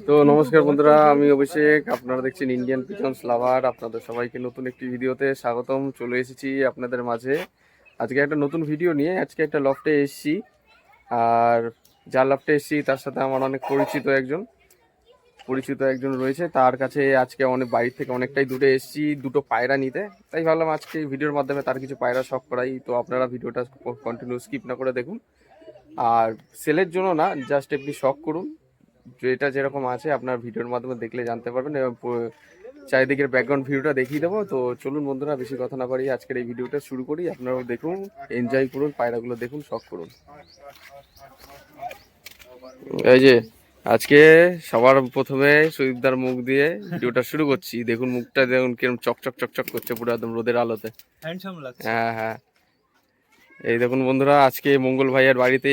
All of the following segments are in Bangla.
তো নমস্কার বন্ধুরা, আমি অভিষেক। আপনারা দেখছেন ইন্ডিয়ান পিজন্স লাভার। আপনাদের সবাইকে নতুন একটি ভিডিওতে স্বাগতম। চলে এসেছি আপনাদের মাঝে আজকে একটা নতুন ভিডিও নিয়ে। আজকে একটা লফটে এসেছি, আর যার লফটে এসেছি তার সাথে আমার অনেক পরিচিত একজন রয়েছে। তার কাছে আজকে অনেক বাইরে থেকে অনেকটাই দূরে এসেছি দুটো পায়রা নিতে। তাই ভাবলাম আজকে ভিডিওর মাধ্যমে তার কিছু পায়রা শখ করাই। তো আপনারা ভিডিওটা কন্টিনিউ স্কিপ না করে দেখুন। আর সেলের জন্য না, জাস্ট এমনি শখ করুন। যেটা যেরকম আছে আপনার ভিডিওর মাধ্যমে দেখলে জানতে পারবেন, এবং চারিদিকের ব্যাকগ্রাউন্ড ভিউটা দেখিয়ে দেবো। তো চলুন বন্ধুরা, বেশি কথা না বাড়িয়ে আজকের এই ভিডিওটা শুরু করি। আপনারাও দেখুন, এনজয় করুন, পায়রাগুলো দেখুন, শখ করুন। এই যে আজকে সবার প্রথমে সুদীপদার মুখ দিয়ে ভিডিওটা শুরু করছি। দেখুন মুখটা দেখুন কিরকম চকচক চকচক করছে, পুরো একদম রোদের আলোতে। হ্যাঁ হ্যাঁ, এই দেখুন বন্ধুরা, আজকে মঙ্গল ভাইয়ের বাড়িতে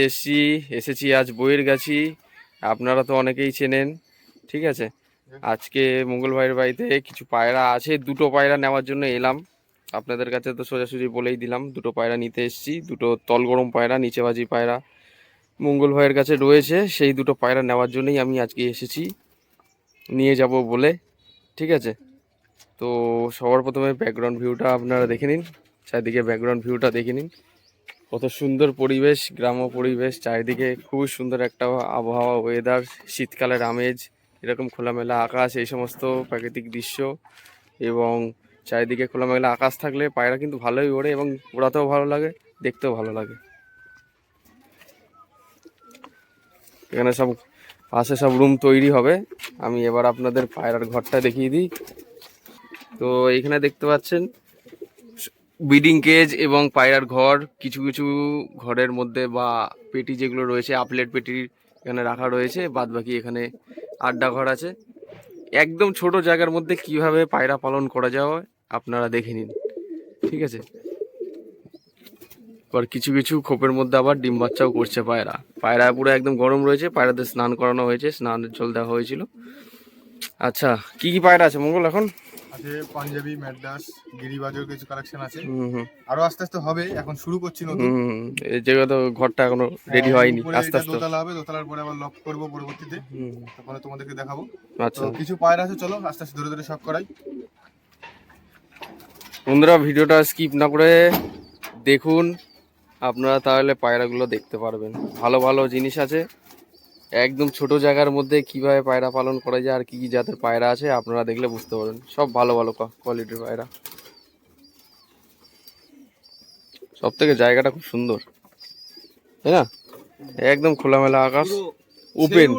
এসেছি আজ বইয়ের গাছি। আপনারা তো অনেকেই চেনেন, ঠিক আছে। আজকে মঙ্গল ভাইয়ের বাড়িতে কিছু পায়রা আছে, দুটো পায়রা নেওয়ার জন্য এলাম। আপনাদের কাছে তো সোজাসুজি বলেই দিলাম, দুটো পায়রা নিতে এসেছি। দুটো তলগরম পায়রা, নিচেবাজি পায়রা মঙ্গল ভাইয়ের কাছে রয়েছে। সেই দুটো পায়রা নেওয়ার জন্যই আমি আজকে এসেছি, নিয়ে যাব বলে, ঠিক আছে। তো সবার প্রথমে ব্যাকগ্রাউন্ড ভিউটা আপনারা দেখে নিন, চারিদিকে ব্যাকগ্রাউন্ড ভিউটা দেখে নিন। কত সুন্দর পরিবেশ, গ্রাম্য পরিবেশ, চারিদিকে খুবই সুন্দর একটা আবহাওয়া, ওয়েদার, শীতকালের আমেজ, এরকম খোলামেলা আকাশ, এই সমস্ত প্রাকৃতিক দৃশ্য এবং চারিদিকে খোলামেলা আকাশ থাকলে পায়রা কিন্তু ভালোই ওড়ে এবং ওড়াতেও ভালো লাগে, দেখতেও ভালো লাগে। এখানে সব পাশে সব রুম তৈরি হবে। আমি এবার আপনাদের পায়রার ঘরটা দেখিয়ে দিই। তো এইখানে দেখতে পাচ্ছেন ব্রিডিং কেজ এবং পায়রার ঘর। কিছু কিছু ঘরের মধ্যে বা পেটি যেগুলো রয়েছে, আপলেট পেটি এখানে রাখা রয়েছে। বাদ বাকি এখানে আড্ডা ঘর আছে। একদম ছোট জায়গার মধ্যে কিভাবে পায়রা পালন করা যায় আপনারা দেখে নিন, ঠিক আছে। আর কিছু কিছু খোপের মধ্যে আবার ডিম বাচ্চাও করছে পায়রা। পায়রা পুরো একদম গরম রয়েছে, পায়রাদের স্নান করানো হয়েছে, স্নানের জল দেওয়া হয়েছিল। আচ্ছা, কি কি পায়রা আছে মঙ্গল এখন? আছে পাঞ্জাবি, ম্যাড্রাস, গিরিবাজের কিছু কালেকশন আছে। হুম। আরো আস্তে আস্তে হবে, এখন শুরু করছি নতুন। এই জায়গা তো ঘরটা এখনো রেডি হয়নি, উপরে আস্তে এটা আস্তে। দোতলা হবে, দোতলার পরে আবার লক করব পরবর্তীতে, তখন তোমাদেরকে দেখাবো। তো আচ্ছা কিছু পায়রা আছে, চলো আস্তে আস্তে ধরে ধরে শখ করাই। বন্ধুরা, ভিডিওটা স্কিপ না করে দেখুন, আপনারা তাহলে পায়রাগুলো দেখতে পারবেন। ভালো ভালো জিনিস আছে, একদম ছোট জায়গার মধ্যে কিভাবে পায়রা পালন করা যায় আর কি কি জাতের পায়রা আছে আপনারা দেখলে বুঝতে পারবেন। সব ভালো ভালো কোয়ালিটির পায়রা। সব থেকে জায়গাটা খুব সুন্দর, তাই না? একদম খোলামেলা আকাশ, ওপেন।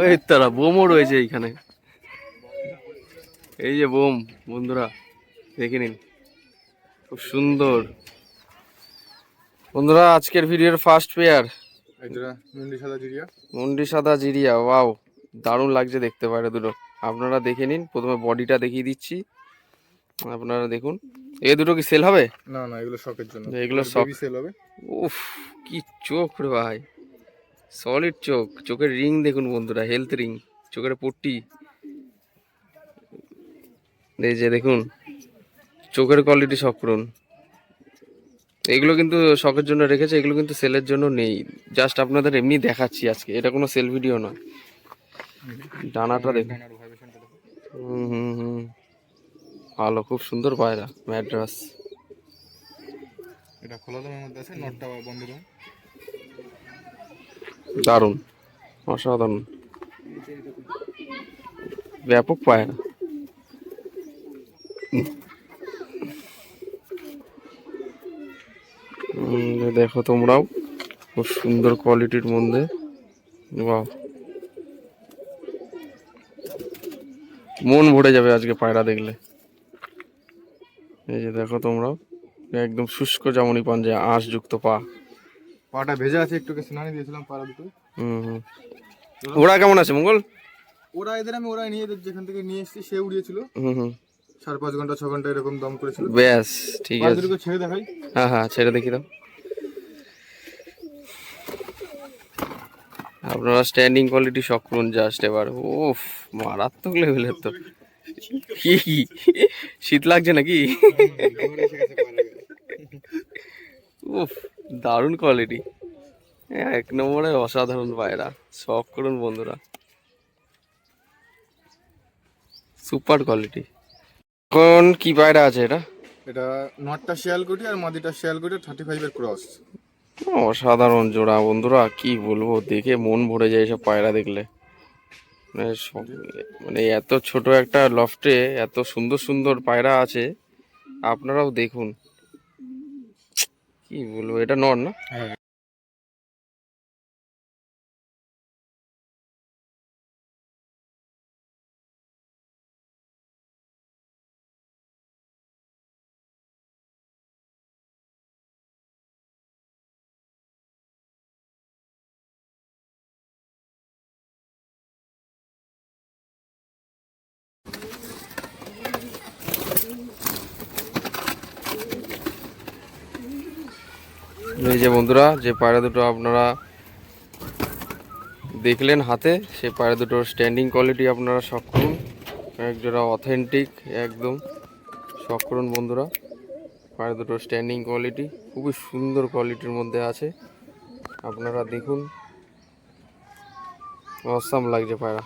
ওই তারা বোমও রয়েছে এইখানে। এই যে বোম, বন্ধুরা দেখে নিন, খুব সুন্দর। বন্ধুরা, আজকের ভিডিওর ফার্স্ট পেয়ার মুন্ডি সাদা জিরিয়া। ওয়াও, দারুণ লাগছে দেখতে পায়রা দুটো। আপনারা দেখে নিন, প্রথমে বডিটা দেখিয়ে দিচ্ছি, আপনারা দেখুন। এই দুটো কি সেল হবে? না না, এগুলো শখের জন্য, এগুলো শখ। সেল হবে। উফ, কি চোখ রে ভাই, সলিড চোখ। চোখের রিং দেখুন বন্ধুরা, হেলথ রিং, চোখের পট্টি। এই যে দেখুন, চোখের কোয়ালিটি শখ করুন। এগুলো কিন্তু শখের জন্য রেখেছে, এগুলো কিন্তু সেলের জন্য নেই। জাস্ট আপনাদের এমনি দেখাচ্ছি আজকে, এটা কোনো সেল ভিডিও নয়। ডানাটা দেখুন। হুম, ভালো, খুব সুন্দর পায়রা, ম্যাড্রাস। এটা খোলা দামের মধ্যে আছে, নটটা বন্ধ দাম। দারুণ, অসাধারণ, ব্যাপক পায়রা। দেখো তোমরাও, খুব সুন্দর কোয়ালিটির মধ্যে। বাহ, মন ভরে যাবে আজকে পায়রা দেখলে। এই যে দেখো তোমরাও, একদম শুষ্ক জামনি পাঞ্জা, আঁশযুক্ত পা। পাটা ভেজা আছে, একটু স্নানে দিয়েছিলাম পাড়া দুটো। ওরা কেমন আছে মঙ্গল? ওরা এদের আমি ওরা নিয়ে যেখান থেকে নিয়ে এসেছি, সে উড়িয়েছিল। 4-5 ঘন্টা 6 ঘন্টা এরকম দম করেছিল। ব্যাস ঠিক আছে, ছেড়ে দেখাই। হ্যাঁ হ্যাঁ, ছেড়ে দেখি দাও। আপনারা স্ট্যান্ডিং কোয়ালিটি শখ করুন জাস্ট এবার। ওফ, মারাত্মক লেভেলের তো। কি শীত লাগছে নাকি? উফ, দারুণ কোয়ালিটি। এক নম্বরে অসাধারণ পায়রা, শখ করুন বন্ধুরা, সুপার কোয়ালিটি। এখন কি পায়রা আছে এটা? এটা নটটা শিয়ালকুটি আর মাদিটা শিয়ালকুটি 35-এর ক্রস। অসাধারণ জোড়া বন্ধুরা, কি বলবো, দেখে মন ভরে যায় এসব পায়রা দেখলে। মানে এত ছোট একটা লফটে এত সুন্দর সুন্দর পায়রা আছে, আপনারাও দেখুন, কি বলবো। এটা নর না? হ্যাঁ। এই যে বন্ধুরা, যে পায়রা দুটো আপনারা দেখলেন হাতে, সেই পায়রা দুটোর স্ট্যান্ডিং কোয়ালিটি আপনারা শখ করুন, একজোড়া অথেন্টিক একদম, শখ করুন বন্ধুরা। পায়রা দুটোর স্ট্যান্ডিং কোয়ালিটি খুবই সুন্দর কোয়ালিটির মধ্যে আছে, আপনারা দেখুন, অসাম লাগছে পায়রা।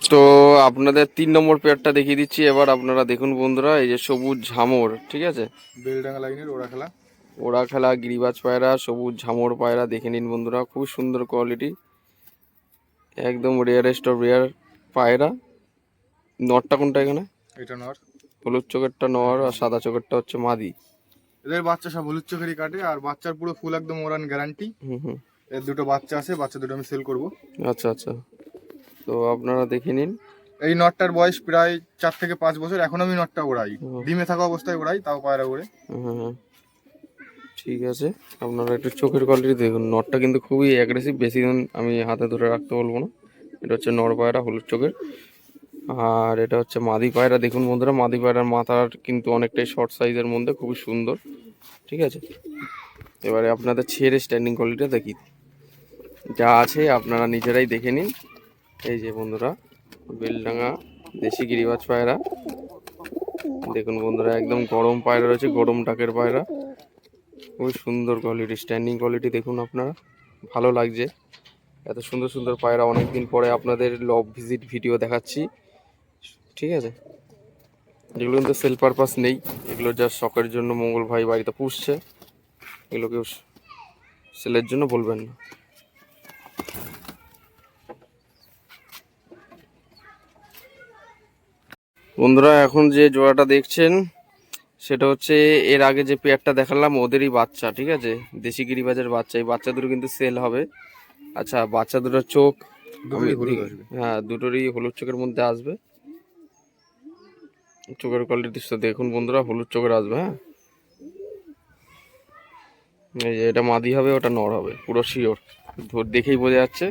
তো আপনাদের 3 নম্বর পেয়ারটা দেখিয়ে দিচ্ছি এবার, আপনারা দেখুন বন্ধুরা। এই যে সবুজ ঝামর, ঠিক আছে, বেলডাঙ্গা লাইনের ওরা খেলা। ওরা খেলা গিরিবাজ পায়রা, সবুজ ঝামর পায়রা, দেখে নিন বন্ধুরা, খুব সুন্দর কোয়ালিটি, একদম রেয়ারেস্ট অফ রেয়ার পায়রা। নরটা কোনটা এখানে? এটা নর। হলুদ চোখেরটা নর আর সাদা চোখেরটা হচ্ছে মাদি। এদের বাচ্চা সব হলুদ চোখেরই কাটে, আর বাচ্চার পুরো ফুল একদম ওরান গ্যারান্টি। হুম। এর দুটো বাচ্চা আছে, বাচ্চা দুটো আমি সেল করব। আচ্ছা আচ্ছা, তো আপনারা দেখে নিন। এই নটটার বয়স প্রায় 4 থেকে 5 বছর। এখন আমি নটটা ওড়াই, ডিমে থাকা অবস্থায় ওড়াই, তাও পায়রা ওড়ে। হুম, ঠিক আছে। আপনারা একটু চোখের কোয়ালিটি দেখুন, নরটা কিন্তু খুবই অ্যাগ্রেসিভ, বেশি দিন আমি হাতে ধরে রাখতে বলবো না। এটা হচ্ছে নর পায়রা হলুদ চোখের, আর এটা হচ্ছে মাদি পায়রা। দেখুন বন্ধুরা, মাদি পায়রার মাথার কিন্তু অনেকটাই শর্ট সাইজের মধ্যে, খুবই সুন্দর, ঠিক আছে। এবারে আপনাদের ছেড়ে স্ট্যান্ডিং কোয়ালিটিটা দেখি, যা আছে আপনারা নিজেরাই দেখে নিন। এই যে বন্ধুরা, বেলডাঙ্গা দেশি গিরিবাজ পায়রা, দেখুন বন্ধুরা, একদম গরম পায়রা রয়েছে, গরম ডাকের পায়রা, খুবই সুন্দর কোয়ালিটি, স্ট্যান্ডিং কোয়ালিটি দেখুন আপনারা, ভালো লাগছে। এত সুন্দর সুন্দর পায়রা অনেকদিন পরে আপনাদের লব ভিজিট ভিডিও দেখাচ্ছি, ঠিক আছে। যেগুলো কিন্তু সেল পারপাস নেই, এগুলো জাস্ট শখের জন্য মঙ্গল ভাই বাড়িতে পুষছে, এগুলো কেউ সেলের জন্য বলবেন না। বন্ধুরা, এখন যে জোড়াটা দেখছেন সেটা হচ্ছে এর আগে যে পেয়ারটা দেখালাম ওদেরই বাচ্চা, ঠিক আছে, দেশি গিরিবাজের বাচ্চা। এই বাচ্চা দুটো কিন্তু সেল হবে। আচ্ছা, বাচ্চা দুটোর চোখ, হ্যাঁ দুটোরই হলুদ চোখের মধ্যে আসবে, চোখের কোয়ালিটি দেখুন বন্ধুরা, হলুদ চোখের আসবে। হ্যাঁ, এই যে এটা মাদি হবে, ওটা নর হবে, পুরো শিওর, দেখেই বোঝা যাচ্ছে।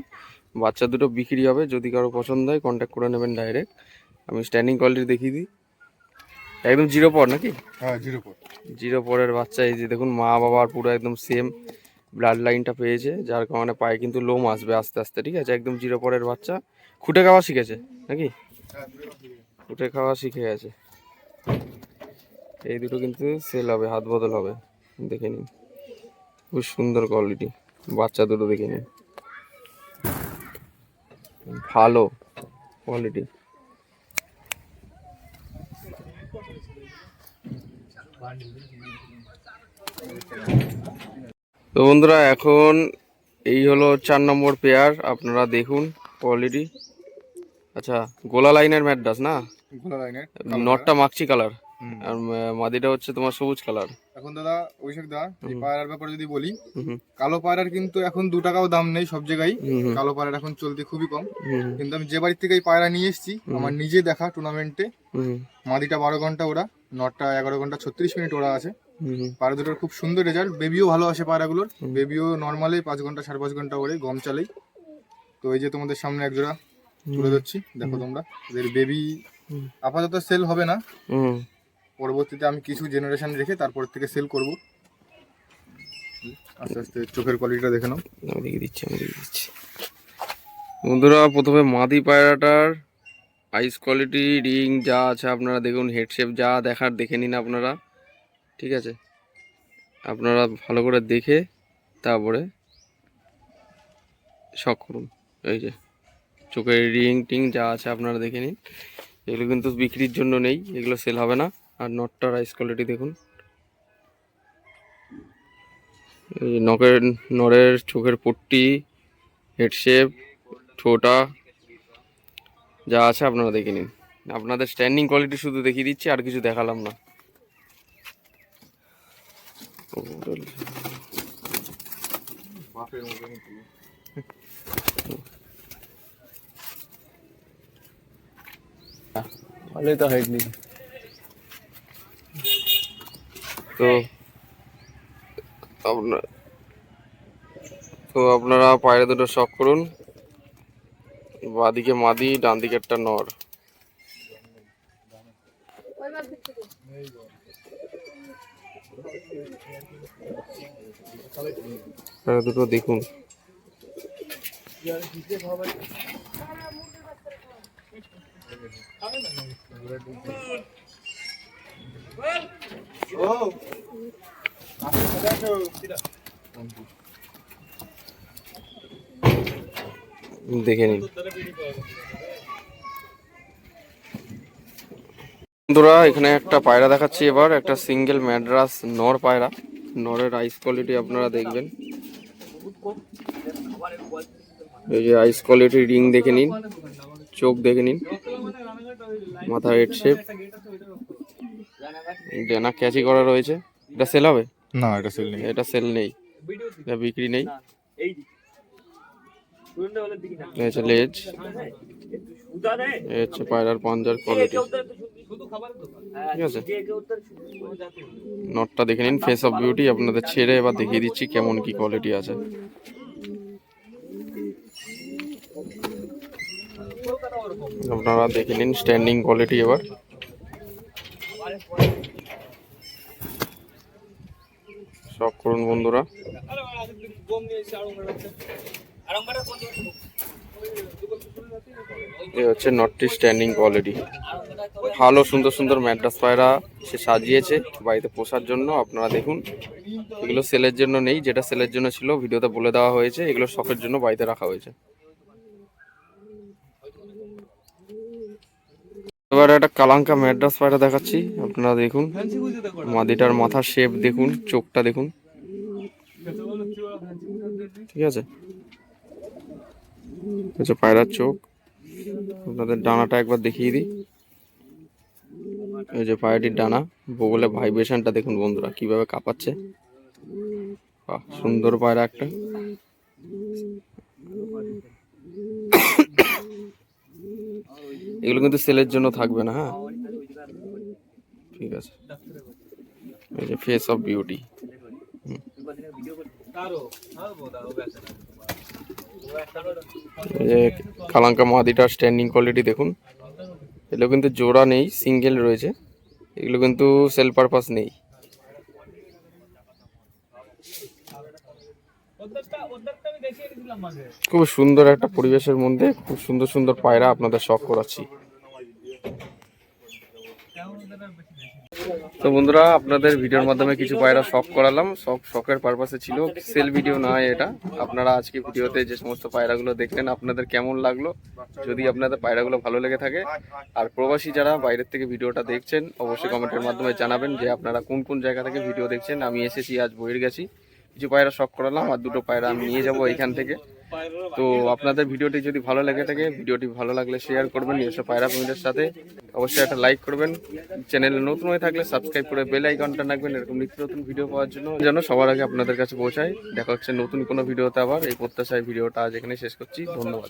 বাচ্চা দুটো বিক্রি হবে, যদি কারো পছন্দ হয় কন্ট্যাক্ট করে নেবেন ডাইরেক্ট। আমি স্ট্যান্ডিং কোয়ালিটি দেখিয়ে দিই, একদম জিরো পর নাকি? হ্যাঁ, জিরো পর। জিরো পরের বাচ্চা। এই যে দেখুন, মা বাবার পুরো একদম সেম ব্লাড লাইনটা পেয়েছে, যার কারণে পায়ে কিন্তু লোম আসবে আস্তে আস্তে, ঠিক আছে, একদম জিরো পরের বাচ্চা। খুঁটে খাওয়া শিখেছে নাকি? খুঁটে খাওয়া শিখে গেছে। এই দুটো কিন্তু সেল হবে, হাত বদল হবে, দেখে নিন, খুব সুন্দর কোয়ালিটি, বাচ্চা দুটো দেখে নিন, ভালো কোয়ালিটি। তো বন্ধুরা, এখন এই হলো 4 নম্বর পেয়ার, আপনারা দেখুন কোয়ালিটি। আচ্ছা, গোলা লাইনের ম্যাড্রাস না? গোলা লাইনের নটটা মাখছি কালার, আর মাদিটা হচ্ছে তোমার সবুজ কালার। এখন দাদা অভিষেক দা, এই পায়রার ব্যাপারে যদি বলি, কালো পায়রার কিন্তু এখন 2 টাকাও দাম নেই সব জায়গায়। কালো পায়রার এখন চলতে খুবই কম। কিন্তু আমি যে বাড়ি থেকে এই পায়রা নিয়ে এসেছি, আমার নিজে দেখা টুর্নামেন্টে, মাদিটা 12 ঘন্টা ওরা, নটটা 11 ঘন্টা 36 মিনিট ওরা আছে। পায়রা দুটোর খুব সুন্দর রেজাল্ট, বেবিও ভালো আসে পায়রাগুলোর, বেবিও নর্মালি 5 ঘন্টা 5.5 ঘন্টা ওরে গম চালেই। তো এই যে তোমাদের সামনে এক জোড়া তুলে ধরছি, দেখো তোমরা, এদের বেবি আপাতত সেল হবে না, পরবর্তীতে আমি কিছু জেনারেশন রেখে তারপর থেকে সেল করব। আস্তে আস্তে চোখের কোয়ালিটিটা দেখে নাও। আমি দেখে দিচ্ছি বন্ধুরা। প্রথমে মাদি পায়রাটার আইস কোয়ালিটি রিং যা আছে আপনারা দেখুন, হেড শেপ যা দেখার দেখে নিন আপনারা, ঠিক আছে? আপনারা ভালো করে দেখে তারপরে শখ করুন। এই যে চোখের রিং টিং যা আছে আপনারা দেখে নিন, এগুলো কিন্তু বিক্রির জন্য নেই, এগুলো সেল হবে না। আর নটটার আইস কোয়ালিটি দেখুন, এই যে নরের চোখের পট্টি, হেড শেপ, ঠোঁটা যা আছে আপনারা দেখে নিন। আপনাদের স্ট্যান্ডিং কোয়ালিটি শুধু দেখিয়ে দিচ্ছি, আর কিছু দেখালাম না। ভালোই তো হাইট নেই তো আপনারা পায়রা দুটো শখ করুন। বাঁদিকে মাদি, ডান দিকেরটা নর। পায়রা দুটো দেখুন। দেখে নিন বন্ধুরা, এখানে একটা পায়রা দেখাচ্ছি এবার, একটা সিঙ্গেল ম্যাড্রাস নর পায়রা। নরের আইস কোয়ালিটি আপনারা দেখবেন, এই যে আইস কোয়ালিটি, রিং দেখে নিন, চোখ দেখে নিন, মাথা হেড শেপ, ডেনা ক্যাচি করা রয়েছে। এটা সেল হবে না, এটা সেল নেই, এটা সেল নেই, এটা বিক্রি নেই। হচ্ছে লেজ, হচ্ছে পায়রার পাঞ্জার কোয়ালিটি, ঠিক আছে? নটটা দেখে নিন, ফেস অফ বিউটি। আপনাদের ছেড়ে এবার দেখিয়ে দিচ্ছি কেমন কি কোয়ালিটি আছে। আপনারা দেখে নিন স্ট্যান্ডিং কোয়ালিটি এবার। শখ করুন বন্ধুরা। এই হচ্ছে নটটি স্ট্যান্ডিং কোয়ালিটি। ভালো সুন্দর সুন্দর ম্যাড্রাস পায়রা সে সাজিয়েছে বাড়িতে পোষার জন্য। আপনারা দেখুন, এগুলো সেলের জন্য নেই, যেটা সেলের জন্য ছিল ভিডিওতে বলে দেওয়া হয়েছে। এগুলো শখের জন্য বাড়িতে রাখা হয়েছে। এবার একটা কালাঙ্কা ম্যাড্রাস পায়রা দেখাচ্ছি, আপনারা দেখুন। মাদিটার মাথার শেপ দেখুন, চোখটা দেখুন, ঠিক আছে? আচ্ছা, পায়রার চোখ। আপনাদের ডানাটা একবার দেখিয়ে দিই, এই যে পায়রাটির ডানা, বগলে ভাইব্রেশনটা দেখুন বন্ধুরা কিভাবে কাঁপাচ্ছে। বাহ, সুন্দর পায়রা একটা। এগুলো কিন্তু সেলের জন্য থাকবে না, হ্যাঁ, ঠিক আছে? এই যে ফেস অফ বিউটি। এই যে কালাঙ্কা মাদিটার স্ট্যান্ডিং কোয়ালিটি দেখুন। এগুলো কিন্তু জোড়া নেই, সিঙ্গেল রয়েছে। এগুলো কিন্তু সেল পারপাস নেই। খুব সুন্দর একটা পরিবেশের মধ্যে খুব সুন্দর সুন্দর পায়রা আপনাদের শখ করাচ্ছি। তো বন্ধুরা, আপনাদের ভিডিওর মাধ্যমে কিছু পায়রা শখ করালাম, শখের পারপাসে ছিল, সেল ভিডিও নয় এটা। আপনারা আজকে ভিডিওতে যে সমস্ত পায়রাগুলো দেখলেন আপনাদের কেমন লাগলো? যদি আপনাদের পায়রাগুলো ভালো লেগে থাকে, আর প্রবাসী যারা বাইরের থেকে ভিডিওটা দেখছেন অবশ্যই কমেন্টের মাধ্যমে জানাবেন যে আপনারা কোন কোন জায়গা থেকে ভিডিও দেখছেন। আমি এসেছি আজ বহির্গাছি, কিছু পায়রা শখ করালাম, আর দুটো পায়রা আমি নিয়ে যাব এইখান থেকে। তো আপনাদের ভিডিওটি যদি ভালো লেগে থাকে, ভিডিওটি ভালো লাগলে শেয়ার করবেন নিজস্ব পায়রা প্রেমীদের সাথে। অবশ্যই একটা লাইক করবেন, চ্যানেলে নতুন হয়ে থাকলে সাবস্ক্রাইব করে বেল আইকনটা রাখবেন এরকম নিত্য নতুন ভিডিও পাওয়ার জন্য, যেন সবার আগে আপনাদের কাছে পৌঁছায়। দেখা হচ্ছে নতুন কোনো ভিডিওতে আবার। এই প্রত্যাশায় ভিডিওটা আজ এখানে শেষ করছি। ধন্যবাদ।